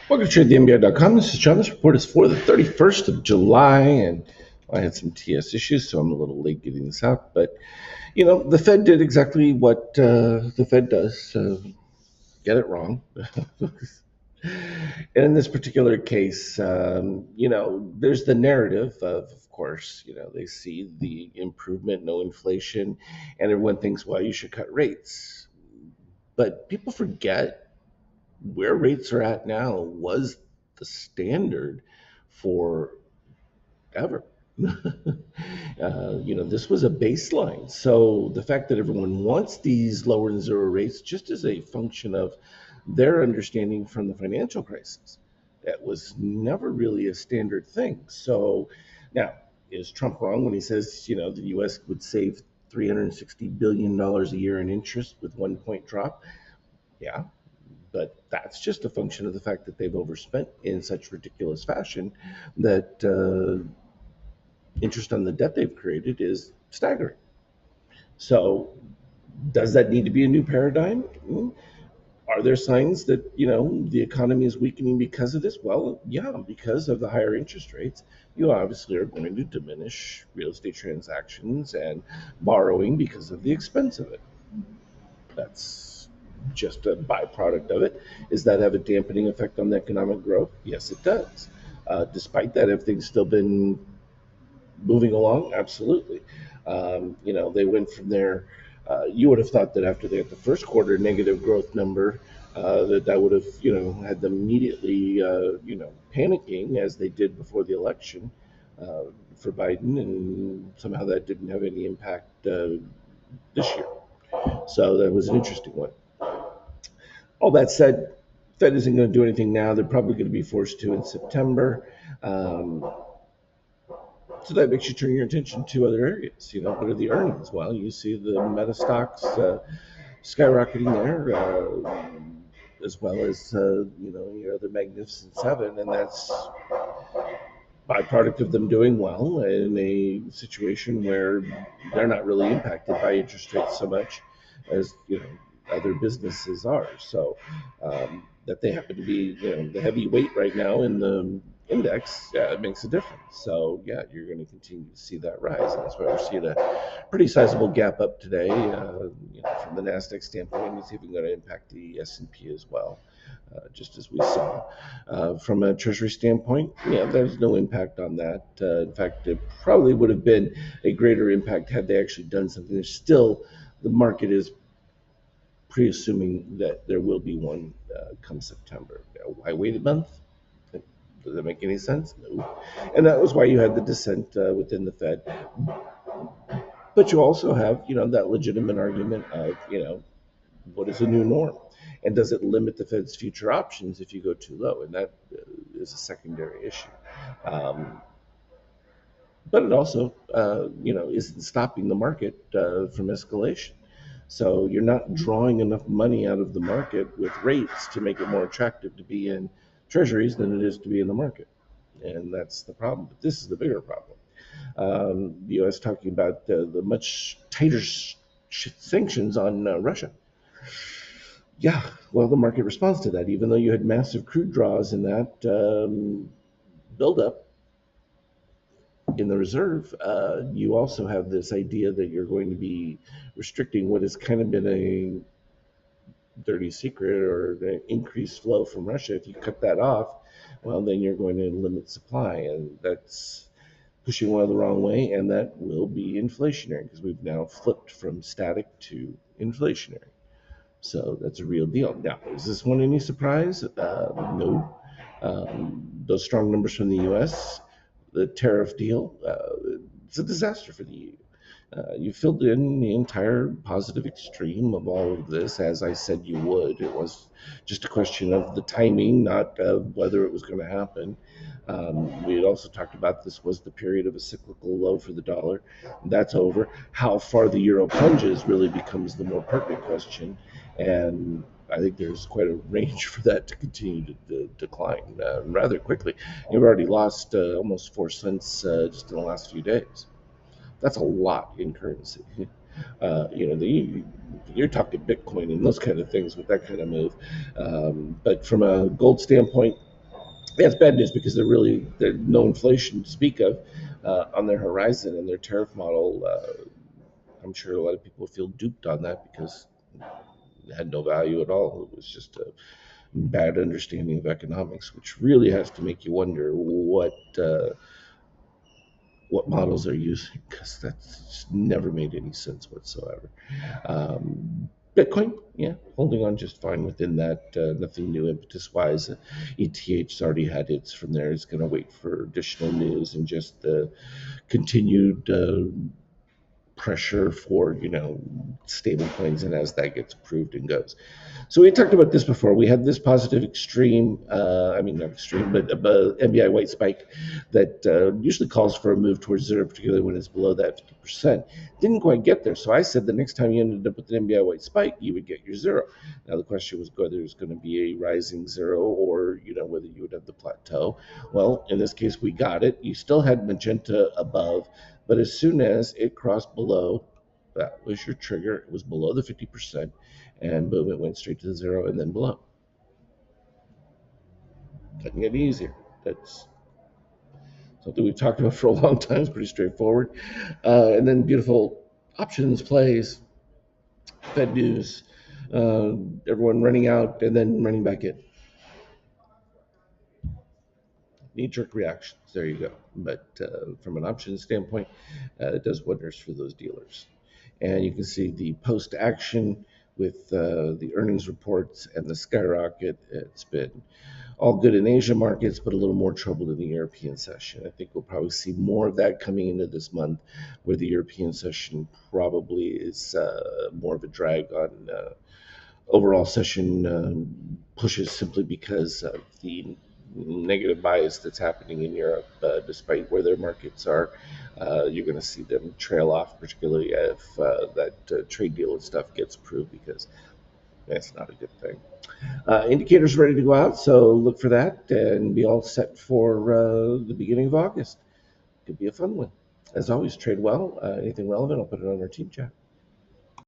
Welcome to TradeTheNBI.com. This is John. This report is for the 31st of July, and I had some TS issues, so I'm a little late getting this out. But, the Fed did exactly what the Fed does, get it wrong. And in this particular case, there's the narrative of course, they see the improvement, no inflation, and everyone thinks, well, you should cut rates. But people forget where rates are at now was the standard for ever. This was a baseline. So the fact that everyone wants these lower than zero rates just as a function of their understanding from the financial crisis. That was never really a standard thing. So now, is Trump wrong when he says, the US would save $360 billion a year in interest with 1 point drop? Yeah, but that's just a function of the fact that they've overspent in such ridiculous fashion that interest on the debt they've created is staggering. So, does that need to be a new paradigm? Are there signs that the economy is weakening because of this? Well, yeah, because of the higher interest rates, you obviously are going to diminish real estate transactions and borrowing because of the expense of it. That's just a byproduct of it. Does that have a dampening effect on the economic growth? Yes, it does. Despite that, have things still been moving along? Absolutely. They went from there. You would have thought that after they had the first quarter negative growth number, that would have had them immediately panicking as they did before the election for Biden, and somehow that didn't have any impact this year. So that was an interesting one. All that said, Fed isn't going to do anything now. They're probably going to be forced to in September. So that makes you turn your attention to other areas. What are the earnings? Well, you see the meta stocks skyrocketing there, as well as your other Magnificent Seven, and that's byproduct of them doing well in a situation where they're not really impacted by interest rates so much as other businesses are. So that they happen to be the heavy weight right now in the index, it makes a difference. So yeah, you're going to continue to see that rise, and that's why we're seeing a pretty sizable gap up today. From the Nasdaq standpoint, it's even going to impact the S&P as well. Just as we saw. From a treasury standpoint, there's no impact on that. In fact, it probably would have been a greater impact had they actually done something. There's still, the market is pre-assuming that there will be one come September. Why wait a month? Does that make any sense? No. And that was why you had the dissent within the Fed. But you also have, that legitimate argument of, what is a new norm? And does it limit the Fed's future options if you go too low? And that is a secondary issue. But it also, isn't stopping the market from escalation. So you're not drawing enough money out of the market with rates to make it more attractive to be in treasuries than it is to be in the market. And that's the problem. But this is the bigger problem. The U.S. talking about the much tighter sanctions on Russia. Yeah, well, the market responds to that. Even though you had massive crude draws in that buildup in the reserve, you also have this idea that you're going to be restricting what has kind of been a dirty secret or an increased flow from Russia. If you cut that off, well, then you're going to limit supply, and that's pushing oil the wrong way, and that will be inflationary because we've now flipped from static to inflationary. So that's a real deal. Now, is this one any surprise? No. Those strong numbers from the U.S., the tariff deal, it's a disaster for the EU. You filled in the entire positive extreme of all of this, as I said you would. It was just a question of the timing, not whether it was going to happen. We had also talked about this was the period of a cyclical low for the dollar. That's over. How far the euro plunges really becomes the more pertinent question. And I think there's quite a range for that to continue to decline rather quickly. You've already lost almost 4 cents just in the last few days. That's a lot in currency. You're talking Bitcoin and those kind of things with that kind of move. But from a gold standpoint, Yeah, it's bad news because there's no inflation to speak of on their horizon, and their tariff model. I'm sure a lot of people feel duped on that because it had no value at all. It was just a bad understanding of economics, which really has to make you wonder what models they're using, because that's just never made any sense whatsoever. Bitcoin, yeah, holding on just fine within that. Nothing new impetus wise. ETH's already had hits from there. It's going to wait for additional news and just the continued pressure for stable coins, and as that gets approved and goes. So we talked about this before. We had this positive extreme, I mean not extreme, but MBI white spike that usually calls for a move towards zero, particularly when it's below that 50%. Didn't quite get there. So I said the next time you ended up with an MBI white spike, you would get your zero. Now the question was whether there's going to be a rising zero, or whether you would have the plateau. Well, in this case, we got it. You still had magenta above, but as soon as it crossed below, that was your trigger. It was below the 50%, and boom, it went straight to the zero and then below. Doesn't get any easier. That's something we've talked about for a long time. It's pretty straightforward. And then beautiful options plays, Fed news, uh, everyone running out and then running back in. Knee-jerk reactions. There you go. But from an options standpoint, it does wonders for those dealers. And you can see the post-action with the earnings reports and the skyrocket. It's been all good in Asia markets, but a little more trouble in the European session. I think we'll probably see more of that coming into this month, where the European session probably is more of a drag on overall session pushes, simply because of the negative bias that's happening in Europe, despite where their markets are. You're going to see them trail off, particularly if that trade deal and stuff gets approved, because that's not a good thing. Indicators ready to go out, so look for that and be all set for the beginning of August. Could be a fun one. As always, trade well. Anything relevant, I'll put it on our team chat.